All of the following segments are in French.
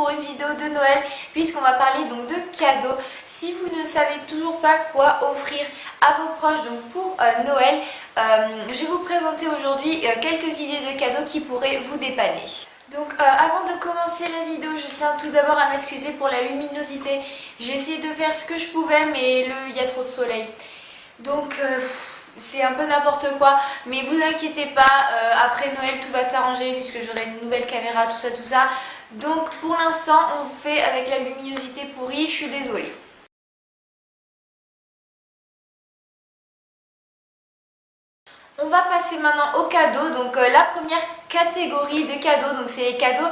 pour une vidéo de Noël puisqu'on va parler donc de cadeaux. Si vous ne savez toujours pas quoi offrir à vos proches donc pour Noël, je vais vous présenter aujourd'hui quelques idées de cadeaux qui pourraient vous dépanner. Donc avant de commencer la vidéo, je tiens tout d'abord à m'excuser pour la luminosité. J'ai essayé de faire ce que je pouvais mais il y a trop de soleil. Donc c'est un peu n'importe quoi, mais vous inquiétez pas, après Noël tout va s'arranger puisque j'aurai une nouvelle caméra, tout ça. Donc pour l'instant on fait avec la luminosité pourrie, je suis désolée. On va passer maintenant aux cadeaux. Donc la première catégorie de cadeaux, donc c'est les cadeaux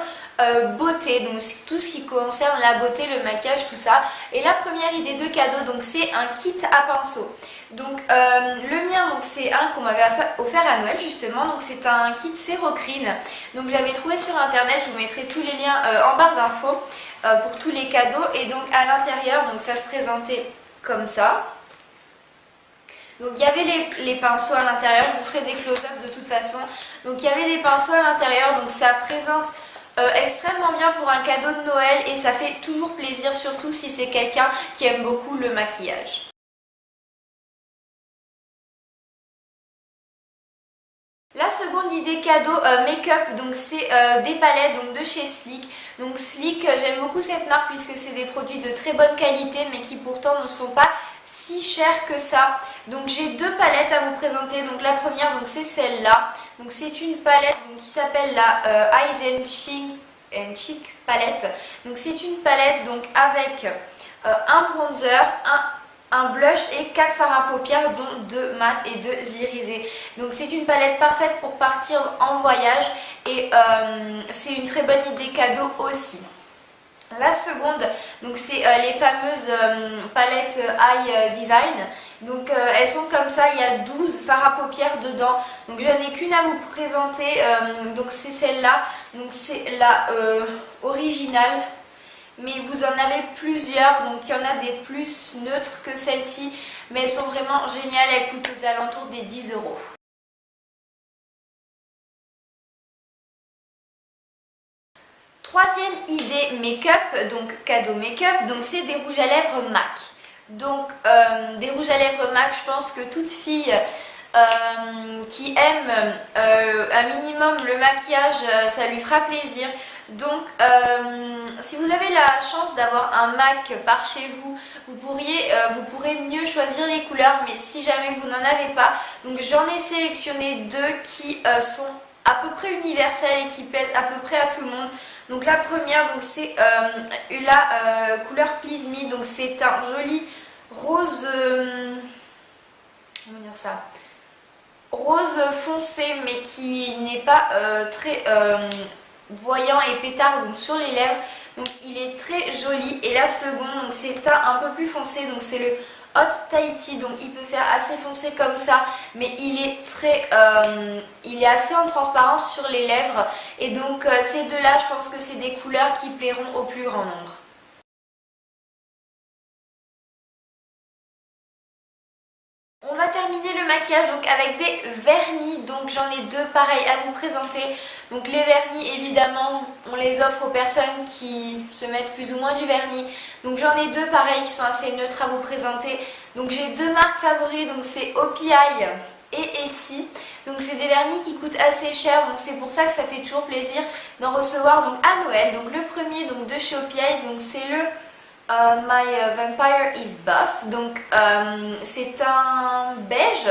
beauté, donc tout ce qui concerne la beauté, le maquillage, tout ça. Et la première idée de cadeau, donc c'est un kit à pinceau. Donc le mien, donc c'est un qu'on m'avait offert à Noël justement. Donc c'est un kit Cerocrine. Donc je l'avais trouvé sur internet. Je vous mettrai tous les liens en barre d'infos pour tous les cadeaux. Et donc à l'intérieur, donc ça se présentait comme ça. Donc il y avait les pinceaux à l'intérieur, je vous ferai des close-up de toute façon. Donc il y avait des pinceaux à l'intérieur, donc ça présente extrêmement bien pour un cadeau de Noël et ça fait toujours plaisir, surtout si c'est quelqu'un qui aime beaucoup le maquillage. La seconde idée cadeau make-up, donc c'est des palettes donc de chez Sleek. Donc Sleek, j'aime beaucoup cette marque puisque c'est des produits de très bonne qualité mais qui pourtant ne sont pas si chers que ça. Donc j'ai deux palettes à vous présenter. Donc la première, donc c'est celle-là. Donc c'est une palette donc, qui s'appelle la Eyes and Cheek palette. Donc c'est une palette donc avec un bronzer, un blush et 4 fards à paupières dont 2 mat et 2 irisés. Donc c'est une palette parfaite pour partir en voyage et c'est une très bonne idée cadeau aussi. La seconde, donc c'est les fameuses palettes Eye Divine. Donc elles sont comme ça, il y a 12 fards à paupières dedans. Donc j'en ai qu'une à vous présenter, donc c'est celle-là. Donc c'est la originale. Mais vous en avez plusieurs, donc il y en a des plus neutres que celle-ci, mais elles sont vraiment géniales, elles coûtent aux alentours des 10 €. Troisième idée make-up, donc cadeau make-up, donc c'est des rouges à lèvres MAC. Donc des rouges à lèvres MAC, je pense que toute fille qui aime un minimum le maquillage, ça lui fera plaisir. Donc si vous avez la chance d'avoir un MAC par chez vous, vous pourrez mieux choisir les couleurs, mais si jamais vous n'en avez pas, donc j'en ai sélectionné deux qui sont à peu près universelles et qui plaisent à peu près à tout le monde. Donc la première, donc c'est la couleur Please Me, donc c'est un joli rose, comment dire ça, rose foncé mais qui n'est pas très voyant et pétard donc sur les lèvres. Donc il est très joli. Et la seconde, donc c'est un peu plus foncé, donc c'est le Hot Tahiti, donc il peut faire assez foncé comme ça, mais il est assez en transparence sur les lèvres. Et donc ces deux-là, je pense que c'est des couleurs qui plairont au plus grand nombre. On va terminer le maquillage donc avec des vernis, donc j'en ai deux pareils à vous présenter. Donc les vernis, évidemment, on les offre aux personnes qui se mettent plus ou moins du vernis. Donc j'en ai deux pareils qui sont assez neutres à vous présenter. Donc j'ai deux marques favoris, donc c'est OPI et Essie. Donc c'est des vernis qui coûtent assez cher, donc c'est pour ça que ça fait toujours plaisir d'en recevoir donc à Noël. Donc le premier donc de chez OPI, donc c'est le My Vampire is Buff, donc c'est un beige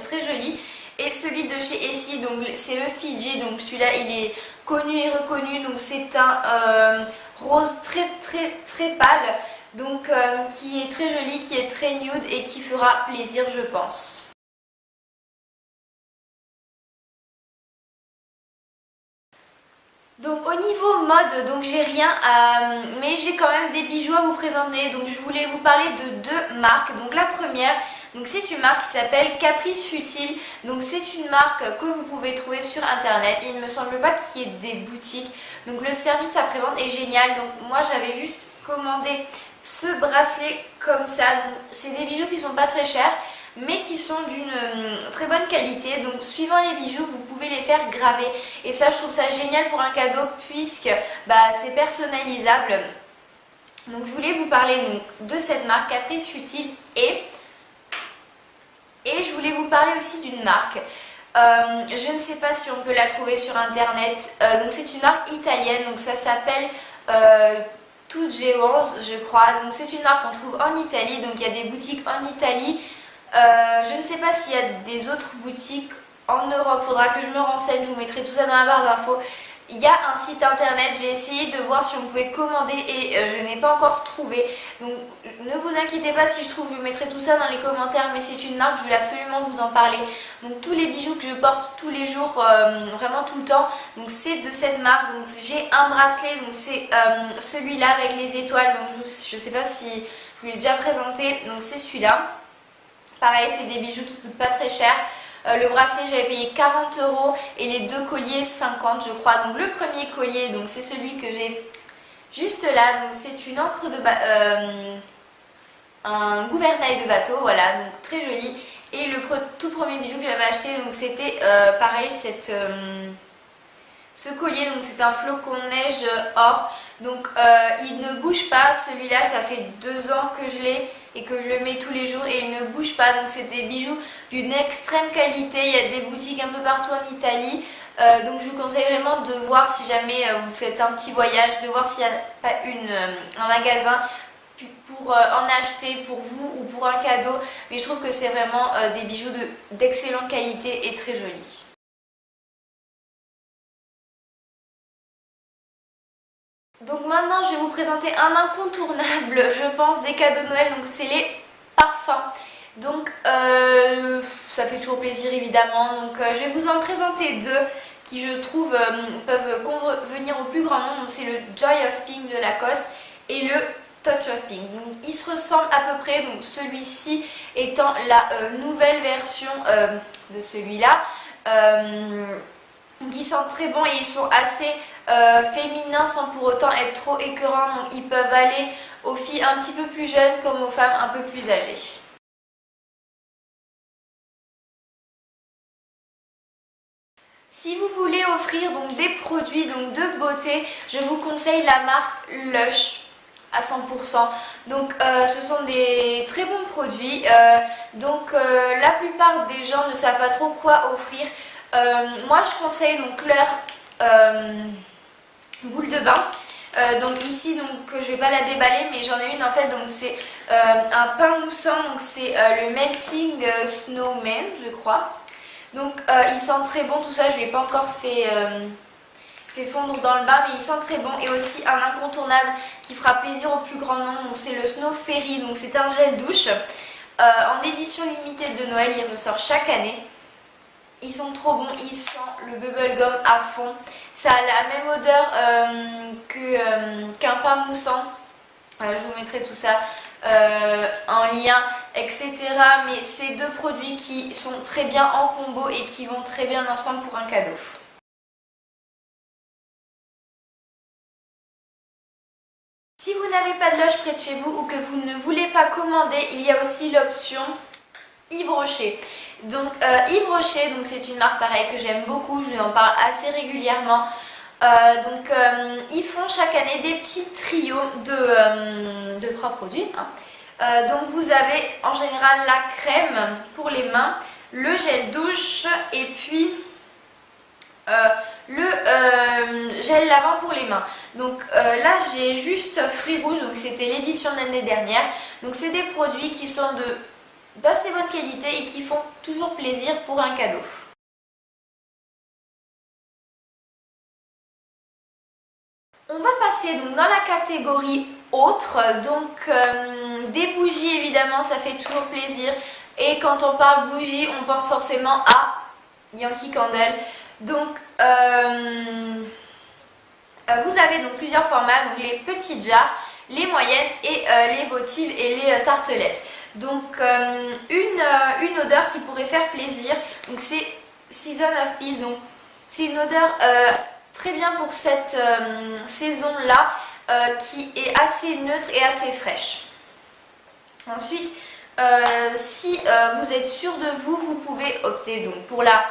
très joli. Et celui de chez Essie, donc c'est le Fiji, donc celui-là il est connu et reconnu, donc c'est un rose très pâle, donc qui est très joli, qui est très nude et qui fera plaisir je pense. Donc au niveau mode, donc j'ai rien mais j'ai quand même des bijoux à vous présenter. Donc je voulais vous parler de deux marques. Donc la première, donc c'est une marque qui s'appelle Caprice Futile. Donc c'est une marque que vous pouvez trouver sur internet. Il ne me semble pas qu'il y ait des boutiques. Donc le service après-vente est génial. Donc moi j'avais juste commandé ce bracelet comme ça. C'est des bijoux qui sont pas très chers. mais qui sont d'une très bonne qualité. Donc suivant les bijoux, vous pouvez les faire graver. Et ça, je trouve ça génial pour un cadeau puisque c'est personnalisable. Donc je voulais vous parler de cette marque Caprice Futile et je voulais vous parler aussi d'une marque. Je ne sais pas si on peut la trouver sur internet. Donc c'est une marque italienne, donc ça s'appelle Tutti je crois. Donc c'est une marque qu'on trouve en Italie, donc il y a des boutiques en Italie. Je ne sais pas s'il y a des autres boutiques en Europe, il faudra que je me renseigne, je vous mettrai tout ça dans la barre d'infos. Il y a un site internet, j'ai essayé de voir si on pouvait commander et je n'ai pas encore trouvé. Donc ne vous inquiétez pas si je trouve, je vous mettrai tout ça dans les commentaires, mais c'est une marque, je voulais absolument vous en parler. Donc tous les bijoux que je porte tous les jours, vraiment tout le temps, donc c'est de cette marque. Donc j'ai un bracelet, donc c'est celui-là avec les étoiles, donc je ne sais pas si je vous l'ai déjà présenté, donc c'est celui-là. Pareil, c'est des bijoux qui ne coûtent pas très cher. Le bracelet, j'avais payé 40 € et les deux colliers 50 je crois. Donc le premier collier, donc c'est celui que j'ai juste là. Donc c'est une encre de un gouvernail de bateau, voilà, donc très joli. Et le tout premier bijou que j'avais acheté, donc c'était pareil, ce collier, donc c'est un flocon de neige or. Donc il ne bouge pas, celui-là ça fait 2 ans que je l'ai et que je le mets tous les jours et il ne bouge pas. Donc c'est des bijoux d'une extrême qualité, il y a des boutiques un peu partout en Italie. Donc je vous conseille vraiment de voir si jamais vous faites un petit voyage, de voir s'il n'y a pas un magasin pour en acheter pour vous ou pour un cadeau. Mais je trouve que c'est vraiment des bijoux d'excellente qualité et très jolis. Donc maintenant je vais vous présenter un incontournable je pense des cadeaux de Noël, donc c'est les parfums. Donc ça fait toujours plaisir évidemment, donc je vais vous en présenter deux qui je trouve peuvent convenir au plus grand nombre. C'est le Joy of Pink de Lacoste et le Touch of Pink. Donc ils se ressemblent à peu près, donc celui-ci étant la nouvelle version de celui-là. Donc ils sentent très bon et ils sont assez féminins sans pour autant être trop écœurants. Donc ils peuvent aller aux filles un petit peu plus jeunes comme aux femmes un peu plus âgées. Si vous voulez offrir donc des produits donc de beauté, je vous conseille la marque Lush à 100%. Donc ce sont des très bons produits. La plupart des gens ne savent pas trop quoi offrir. Moi je conseille donc leur boule de bain. Donc ici donc je vais pas la déballer mais j'en ai une en fait, donc c'est un pain moussant, donc c'est le Melting Snowman je crois. Donc il sent très bon, tout ça je ne l'ai pas encore fait fondre dans le bain, mais il sent très bon. Et aussi un incontournable qui fera plaisir au plus grand nombre, c'est le Snow Fairy, donc c'est un gel douche en édition limitée de Noël, il ressort chaque année. Ils sont trop bons, ils sentent le bubblegum à fond. Ça a la même odeur qu'un pain moussant. Je vous mettrai tout ça en lien, etc. Mais c'est deux produits qui sont très bien en combo et qui vont très bien ensemble pour un cadeau. Si vous n'avez pas de Lush près de chez vous ou que vous ne voulez pas commander, il y a aussi l'option Yves Rocher. Donc Yves Rocher, donc c'est une marque pareille que j'aime beaucoup, je vous en parle assez régulièrement. Ils font chaque année des petits trios de 3 produits. Donc vous avez en général la crème pour les mains, le gel douche et puis le gel lavant pour les mains. Donc là j'ai juste Fruits Rouges, donc c'était l'édition de l'année dernière. Donc c'est des produits qui sont d'assez bonne qualité et qui font toujours plaisir pour un cadeau. On va passer donc dans la catégorie autres, donc des bougies évidemment ça fait toujours plaisir, et quand on parle bougies on pense forcément à Yankee Candle. Donc vous avez donc plusieurs formats, donc les petites jarres, les moyennes et les votives et les tartelettes. Donc une odeur qui pourrait faire plaisir, donc c'est Season of Peace, donc c'est une odeur très bien pour cette saison là qui est assez neutre et assez fraîche. Ensuite si vous êtes sûr de vous, vous pouvez opter donc pour la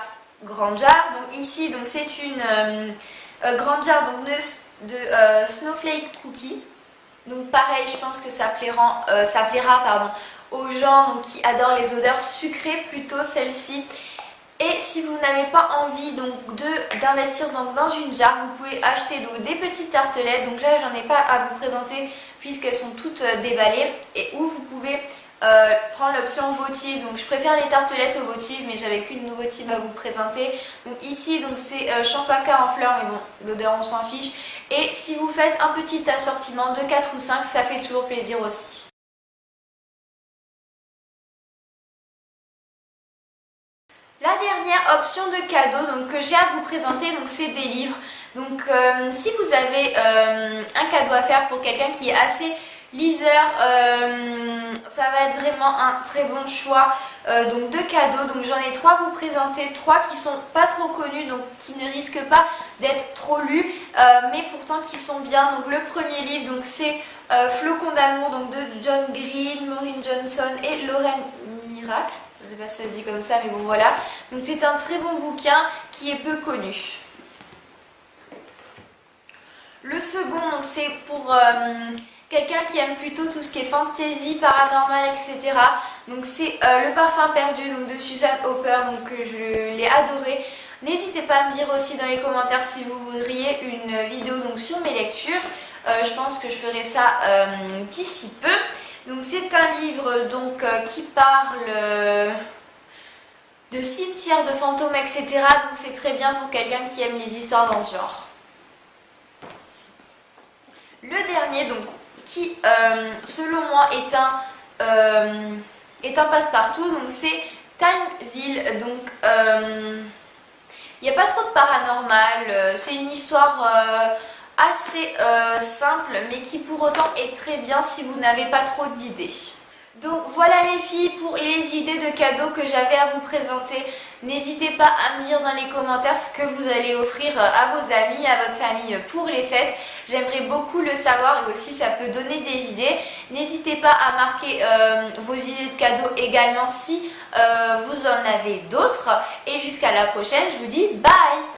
grande jarre. Donc ici, donc c'est une grande jarre donc de Snowflake Cookie. Donc pareil, je pense que ça plaira pardon, aux gens donc, qui adorent les odeurs sucrées, plutôt celle-ci. Et si vous n'avez pas envie donc d'investir dans une jarre, vous pouvez acheter donc des petites tartelettes. Donc là, j'en ai pas à vous présenter puisqu'elles sont toutes déballées. Et où vous pouvez prendre l'option votive. Donc je préfère les tartelettes aux votives, mais j'avais qu'une votive à vous présenter. Donc ici, donc c'est champaca en fleurs, mais bon, l'odeur on s'en fiche. Et si vous faites un petit assortiment de 4 ou 5, ça fait toujours plaisir aussi. La dernière option de cadeau donc, que j'ai à vous présenter, c'est des livres. Donc si vous avez un cadeau à faire pour quelqu'un qui est assez liseur, ça va être vraiment un très bon choix donc de cadeaux. Donc j'en ai 3 à vous présenter, 3 qui sont pas trop connus, donc qui ne risquent pas d'être trop lus, mais pourtant qui sont bien. Donc le premier livre, donc c'est Flocons d'amour donc de John Green, Maureen Johnson et Lorraine Miracle. Je ne sais pas si ça se dit comme ça, mais bon voilà. Donc c'est un très bon bouquin qui est peu connu. Le second, donc c'est pour quelqu'un qui aime plutôt tout ce qui est fantasy, paranormal, etc. Donc c'est Le Parfum Perdu donc de Susan Hopper, donc je l'ai adoré. N'hésitez pas à me dire aussi dans les commentaires si vous voudriez une vidéo donc sur mes lectures. Je pense que je ferai ça d'ici peu. Donc c'est un livre donc, qui parle de cimetières, de fantômes, etc. Donc c'est très bien pour quelqu'un qui aime les histoires dans ce genre. Le dernier, donc, qui selon moi est un passe-partout, donc c'est Timeville. Donc il n'y a pas trop de paranormal, c'est une histoire assez simple, mais qui pour autant est très bien si vous n'avez pas trop d'idées. Donc voilà les filles pour les idées de cadeaux que j'avais à vous présenter. N'hésitez pas à me dire dans les commentaires ce que vous allez offrir à vos amis, à votre famille pour les fêtes. J'aimerais beaucoup le savoir et aussi ça peut donner des idées. N'hésitez pas à marquer vos idées de cadeaux également si vous en avez d'autres. Et jusqu'à la prochaine, je vous dis bye!